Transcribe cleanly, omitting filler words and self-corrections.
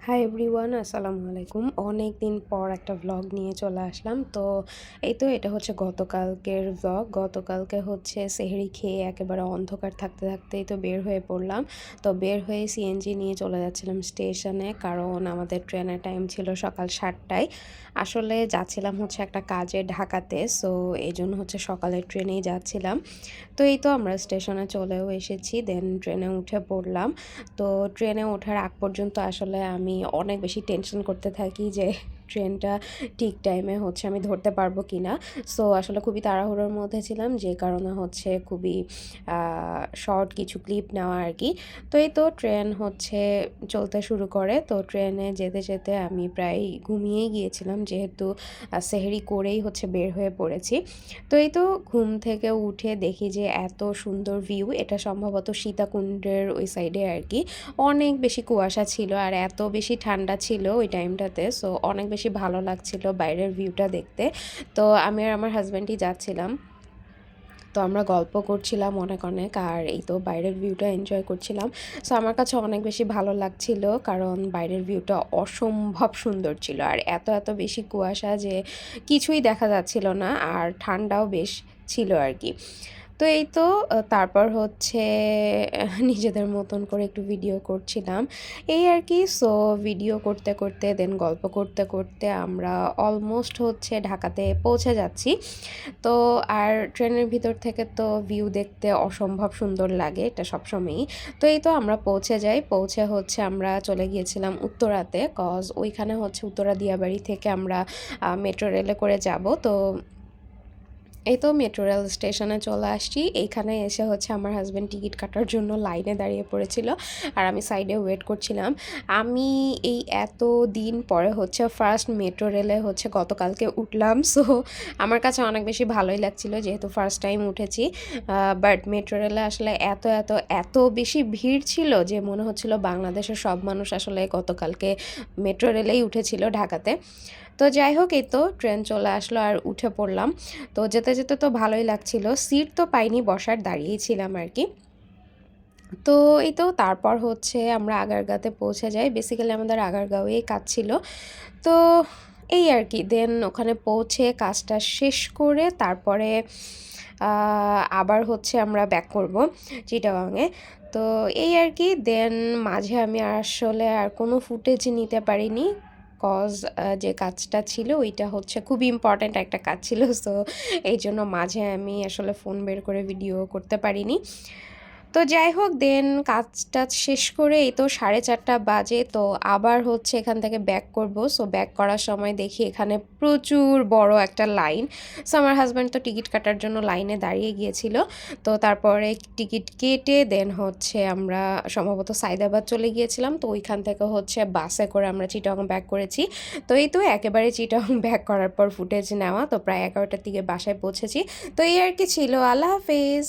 Hi everyone, আসসালামু আলাইকুম। অনেক দিন পর একটা ভ্লগ নিয়ে চলে আসলাম। তো এটা হচ্ছে গতকালকের ভ্লগ। গতকালকে হচ্ছে সেহরি খেয়ে একেবারে অন্ধকার থাকতে থাকতেই তো বের হয়ে পড়লাম। তো বের হয়ে সিএনজি নিয়ে চলে যাচ্ছিলাম স্টেশনে, কারণ আমাদের ট্রেনের টাইম ছিল সকাল 7টায়। আসলে যাচ্ছিলাম হচ্ছে একটা কাজে ঢাকাতে, সো এই জন্য হচ্ছে সকালের ট্রেনেই যাচ্ছিলাম। তো আমরা স্টেশনে চলেও এসেছি, দেন ট্রেনে উঠে পড়লাম। তো ট্রেনে ওঠার আগ পর্যন্ত আসলে আমি অনেক বেশি টেনশন করতে থাকি যে ট্রেনটা ঠিক টাইমে হচ্ছে আমি ধরতে পারবো কি না। সো আসলে খুবই তাড়াহুড়োর মধ্যে ছিলাম, যে কারণে হচ্ছে খুবই শর্ট কিছু ক্লিপ নেওয়া আর কি। তো ট্রেন হচ্ছে চলতে শুরু করে। তো ট্রেনে যেতে যেতে আমি প্রায় ঘুমিয়েই গিয়েছিলাম, যেহেতু সেহরি করেই হচ্ছে বের হয়ে পড়েছি। তো ঘুম থেকে উঠে দেখি যে এত সুন্দর ভিউ, এটা সম্ভবত সীতাকুণ্ডের ওই সাইডে আর কি। অনেক বেশি কুয়াশা ছিল আর এত বেশি ঠান্ডা ছিল ওই টাইমটাতে, সো অনেক বেশি ভালো লাগছিল বাইরের ভিউটা দেখতে। তো আমি আর আমার হাজব্যান্ডই যাচ্ছিলাম। তো আমরা গল্প করছিলাম অনেক অনেক, আর বাইরের ভিউটা এনজয় করছিলাম। সো আমার কাছে অনেক বেশি ভালো লাগছিল, কারণ বাইরের ভিউটা অসম্ভব সুন্দর ছিল আর এত এত বেশি কুয়াশা যে কিছুই দেখা যাচ্ছিল না, আর ঠান্ডাও বেশ ছিল আর কি। তারপর হচ্ছে নিজেদের মতন করে একটু ভিডিও করছিলাম এই আর কি। সো ভিডিও করতে করতে দেন গল্প করতে করতে আমরা অলমোস্ট হচ্ছে ঢাকাতে পৌঁছে যাচ্ছি। তো আর ট্রেনের ভিতর থেকে তো ভিউ দেখতে অসম্ভব সুন্দর লাগে, এটা সবসময়ই। তো আমরা পৌঁছে যাই, পৌঁছে হচ্ছে আমরা চলে গিয়েছিলাম উত্তরাতে, কজ ওইখানে হচ্ছে উত্তরা দিয়াবাড়ি থেকে আমরা মেট্রো রেলে করে যাব। মেট্রো রেল স্টেশনে চলে আসছি। এইখানে এসে হচ্ছে আমার হাজব্যান্ড টিকিট কাটার জন্য লাইনে দাঁড়িয়ে পড়েছিল, আর আমি সাইডে ওয়েট করছিলাম। আমি এই এত দিন পরে হচ্ছে ফার্স্ট মেট্রো রেলে হচ্ছে গতকালকে উঠলাম। সো আমার কাছে অনেক বেশি ভালোই লাগছিল, যেহেতু ফার্স্ট টাইম উঠেছি। বাট মেট্রো রেলে আসলে এত এত এত বেশি ভিড় ছিল যে মনে হচ্ছিল বাংলাদেশের সব মানুষ আসলে গতকালকে মেট্রো রেলেই উঠেছিল ঢাকাতে। তো যাই হোক, ট্রেন চলে আসলো আর উঠে পড়লাম। তো যেতে যেতে তো ভালোই লাগছিল, সিট তো পাইনি, বসার দাঁড়িয়েই ছিলাম আর কি। তো তারপর হচ্ছে আমরা আগারগাঁওতে পৌঁছে যাই। বেসিক্যালি আমাদের আগারগাঁওয়েই কাজ ছিল। তো এই আর কি, দেন ওখানে পৌঁছে কাজটা শেষ করে তারপরে আবার হচ্ছে আমরা ব্যাক করব চিটাগাংয়ে। তো এই আর কি, দেন মাঝে আমি আসলে আর কোনো ফুটেজ নিতে পারিনি, কজ যে কাজটা ছিল ওইটা হচ্ছে খুব ইম্পর্ট্যান্ট একটা কাজ ছিল। সো এই জন্য মাঝে আমি আসলে ফোন বের করে ভিডিও করতে পারিনি। তো যাই হোক, দেন কাজটা শেষ করে 4:30 বাজে। তো আবার হচ্ছে এখান থেকে ব্যাক করব। সো ব্যাক করার সময় দেখি এখানে প্রচুর বড় একটা লাইন। সো আমার হাজব্যান্ড তো টিকিট কাটার জন্য লাইনে দাঁড়িয়ে গিয়েছিল। তো তারপরে টিকিট কেটে দেন হচ্ছে আমরা সম্ভবত সায়দাবাদ চলে গিয়েছিলাম। তো ওইখান থেকে হচ্ছে বাসে করে আমরা চিটাগং ব্যাক করেছি। তো একেবারে চিটাগং ব্যাক করার পর ফুটেজ নেওয়া। তো প্রায় 11টার দিকে বাসায় পৌঁছেছি। তো এই আর কি ছিল। আল্লাহ হাফেজ।